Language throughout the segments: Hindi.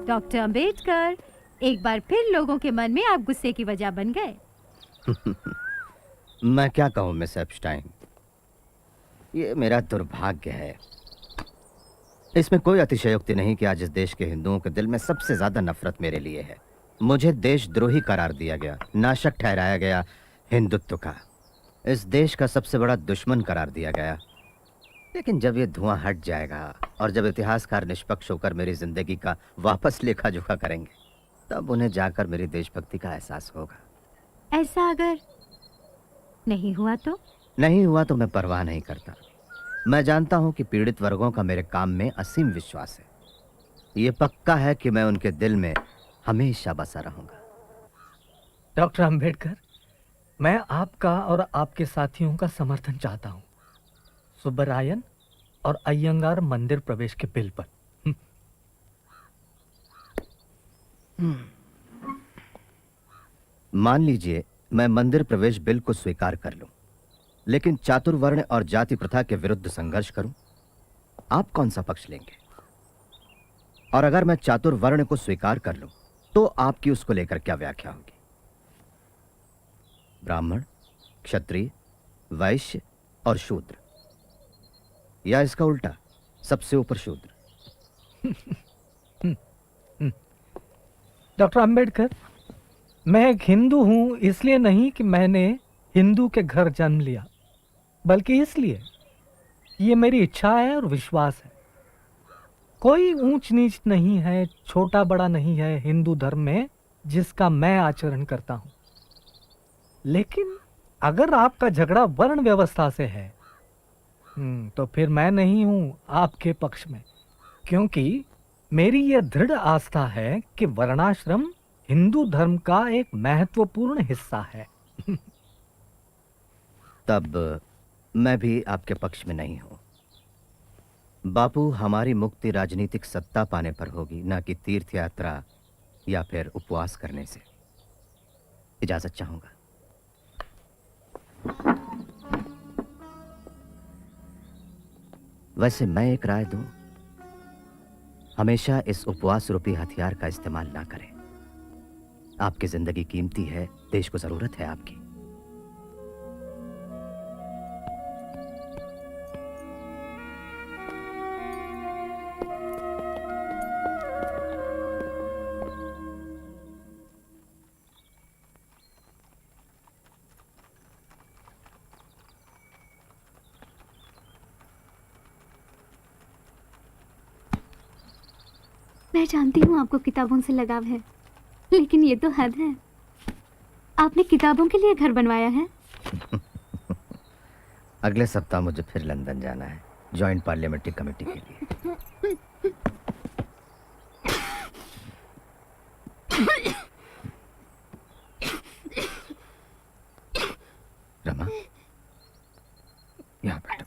डॉक्टर अंबेडकर, एक बार फिर लोगों के मन में आप गुस्से की वजह बन गए। मैं क्या कहूँ मिस एप्स्टाइन, ये मेरा दुर्भाग्य है। इसमें कोई अतिशयोक्ति नहीं कि आज इस देश के हिंदुओं के दिल में सबसे ज्यादा नफरत मेरे लिए है। मुझे देशद्रोही करार दिया गया, नाशक ठहराया गया हिंदुत्व का, इस देश का सबसे बड़ा दुश्मन करार दिया गया। लेकिन जब ये धुआं हट जाएगा और जब इतिहासकार निष्पक्ष होकर मेरी जिंदगी का वापस लेखा जोखा करेंगे, तब उन्हें जाकर मेरी देशभक्ति का एहसास होगा। ऐसा अगर नहीं हुआ तो? नहीं हुआ तो मैं परवाह नहीं करता। मैं जानता हूं कि पीड़ित वर्गों का मेरे काम में असीम विश्वास है। ये पक्का है कि मैं उनके दिल में हमेशा बसा रहूंगा। डॉक्टर अंबेडकर, मैं आपका और आपके साथियों का समर्थन चाहता हूं सुब्बरायन और अय्यंगार मंदिर प्रवेश के बिल पर। मान लीजिए मैं मंदिर प्रवेश बिल को स्वीकार कर लूं, लेकिन चातुर्वर्ण और जाति प्रथा के विरुद्ध संघर्ष करूं, आप कौन सा पक्ष लेंगे? और अगर मैं चातुर्वर्ण को स्वीकार कर लूं, तो आपकी उसको लेकर क्या व्याख्या होगी? ब्राह्मण, क्षत्रिय, वैश्य और शूद्र, या इसका उल्टा, सबसे ऊपर शूद्र? डॉक्टर अंबेडकर, मैं एक हिंदू हूं इसलिए नहीं कि मैंने हिंदू के घर जन्म लिया, बल्कि इसलिए ये मेरी इच्छा है और विश्वास है। कोई ऊंच नीच नहीं है, छोटा बड़ा नहीं है हिंदू धर्म में जिसका मैं आचरण करता हूं। लेकिन अगर आपका झगड़ा वर्ण व्यवस्था से है, तो फिर मैं नहीं हूं आपके पक्ष में, क्योंकि मेरी यह दृढ़ आस्था है कि वर्णाश्रम हिंदू धर्म का एक महत्वपूर्ण हिस्सा है। तब मैं भी आपके पक्ष में नहीं हूं। बापू, हमारी मुक्ति राजनीतिक सत्ता पाने पर होगी, ना कि तीर्थ यात्रा या फिर उपवास करने से। इजाजत चाहूंगा। वैसे मैं एक राय दूं, हमेशा इस उपवास रूपी हथियार का इस्तेमाल ना करें। आपकी जिंदगी कीमती है, देश को जरूरत है आपकी। मैं जानती हूँ आपको किताबों से लगाव है, लेकिन ये तो हद है। आपने किताबों के लिए घर बनवाया है? अगले सप्ताह मुझे फिर लंदन जाना है, जॉइंट पार्लियामेंट्री कमेटी के लिए। रमा, यहाँ बैठो।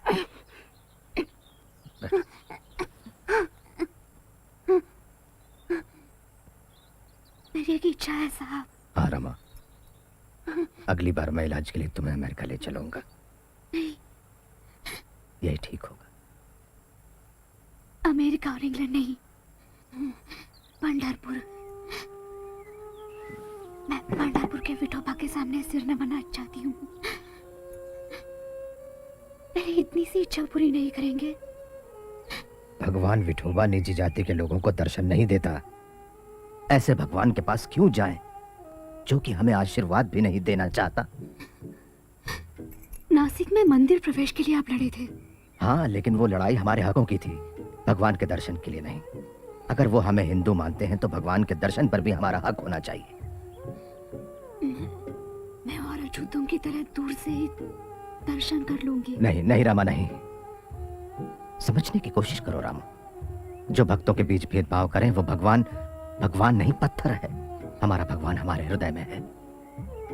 मेरी एक इच्छा है साहब। हाँ रमा, अगली बार मैं इलाज के लिए तुम्हें अमेरिका ले चलूंगा। नहीं, यही ठीक होगा। अमेरिका और इंग्लैंड नहीं, पंढरपुर। मैं पंढरपुर के विठोबा के सामने सिर नवाना चाहती हूँ। मेरी इतनी सी इच्छा पूरी नहीं करेंगे? भगवान विठोबा निजी जाति के लोगों को दर्शन नहीं देता। ऐसे भगवान के पास क्यों जाएं, जो कि हमें आशीर्वाद भी नहीं देना चाहता? नासिक में मंदिर प्रवेश के लिए आप लड़े थे। हाँ, लेकिन वो लड़ाई हमारे हकों की थी, भगवान के दर्शन के लिए नहीं। अगर वो हमें हिंदू मानते हैं तो भगवान के दर्शन पर भी हमारा हक होना चाहिए। मैं और अछूतों की तरह दूर से ही दर्शन कर लूंगी। नहीं नहीं रामा, नहीं। समझने की कोशिश करो रामा। जो भक्तों के बीच भेदभाव करें वो भगवान नहीं, पत्थर है। हमारा भगवान हमारे हृदय में है।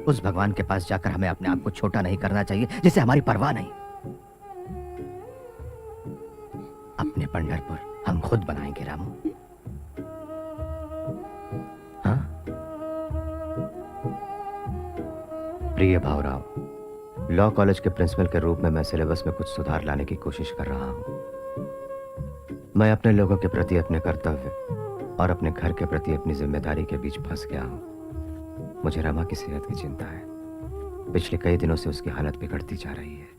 उस भगवान के पास जाकर हमें अपने आप को छोटा नहीं करना चाहिए, जिसे हमारी परवाह नहीं। अपने पंढरपुर हम खुद बनाएंगे रामू। हाँ? प्रिय भावराव, लॉ कॉलेज के प्रिंसिपल के रूप में मैं सिलेबस में कुछ सुधार लाने की कोशिश कर रहा हूं। मैं अपने लोगों के प्रति अपने कर्तव्य और अपने घर के प्रति अपनी जिम्मेदारी के बीच फंस गया हूं। मुझे रमा की सेहत की चिंता है। पिछले कई दिनों से उसकी हालत बिगड़ती जा रही है।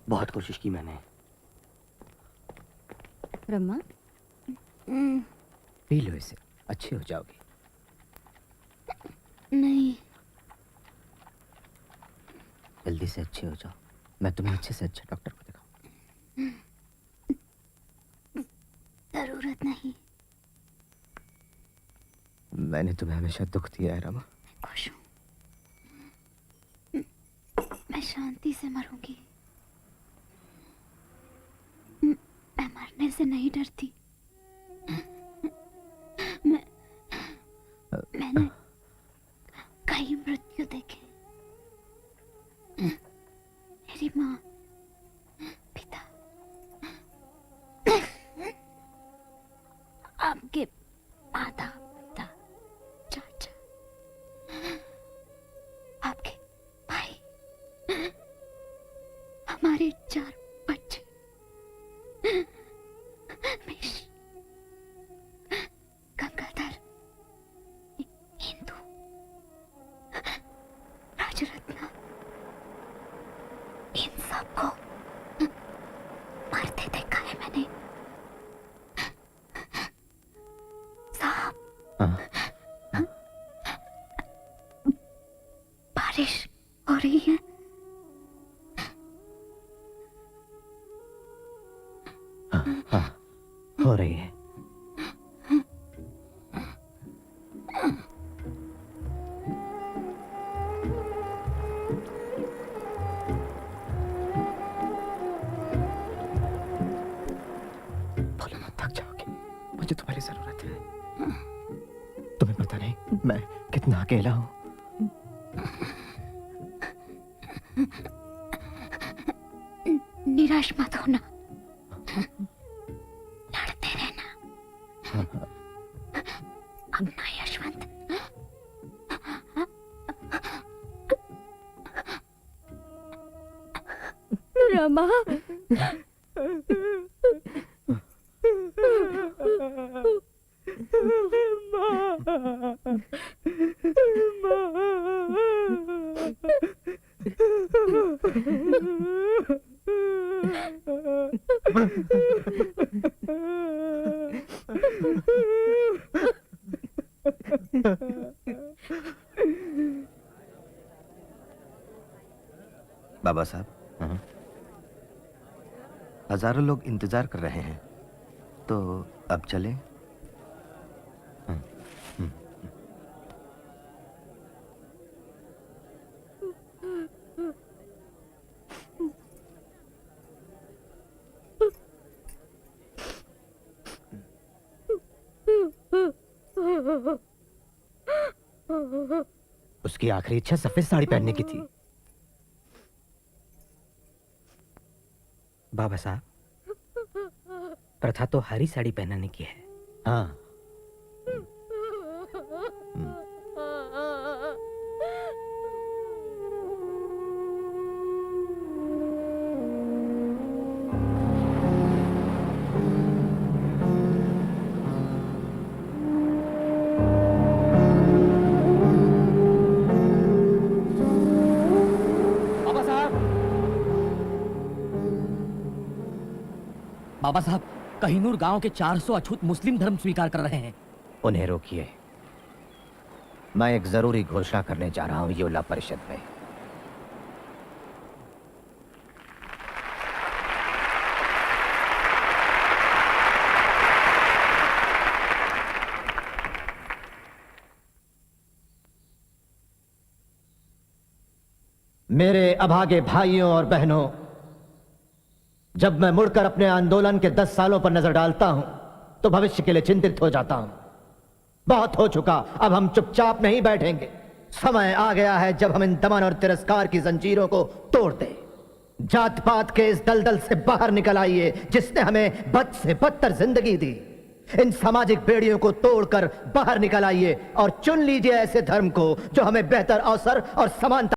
बहुत कोशिश की मैंने। रमा, पी लो इसे, अच्छी हो जाओगी। नहीं, जल्दी से अच्छी हो जाओ, मैं तुम्हें अच्छे से अच्छे डॉक्टर को दिखाऊं। जरूरत नहीं। मैंने तुम्हें हमेशा दुख दिया है रमा। मैं खुश हूँ। मैं शांति से मरूंगी। मैं मरने से नहीं डरती। मैंने कई मृत्यु देखे। मेरी माँ, पिता, आपके माता पिता, चाचा, आपके भाई, हमारे 4 बच्चे, मिश, गंगाधर, हिंदू, राजरत्ना, इन सबको मरते देखा है मैंने। साहब, बारिश हो रही है। हाँ, हो रही है। बोलो मत, थक जाओगे। मुझे तुम्हारी जरूरत है। तुम्हें पता नहीं मैं कितना अकेला हूं। निराश मत होना, लड़ते रहना। अपना यशवंत। रमा, बाबा साहब, हजारों लोग इंतजार कर रहे हैं, तो अब चलें? उसकी आखिरी इच्छा सफेद साड़ी पहनने की थी। बाबा साहब, प्रथा तो हरी साड़ी पहनाने की है। हाँ, बाबा साहब, कहिनूर गांव के 400 अछूत मुस्लिम धर्म स्वीकार कर रहे हैं। उन्हें रोकिए। मैं एक जरूरी घोषणा करने जा रहा हूं योला परिषद में। मेरे अभागे भाइयों और बहनों, जब मैं मुड़कर अपने आंदोलन के 10 सालों पर नजर डालता हूं तो भविष्य के लिए चिंतित हो जाता हूं। बहुत हो चुका, अब हम चुपचाप नहीं बैठेंगे। समय आ गया है जब हम इन दमन और तिरस्कार की जंजीरों को तोड़ दें। जात पात के इस दलदल से बाहर निकल आइए जिसने हमें बद से बदतर जिंदगी दी। इन सामाजिक बेड़ियों को तोड़कर बाहर निकल आइए और चुन लीजिए ऐसे धर्म को जो हमें बेहतर अवसर और समानता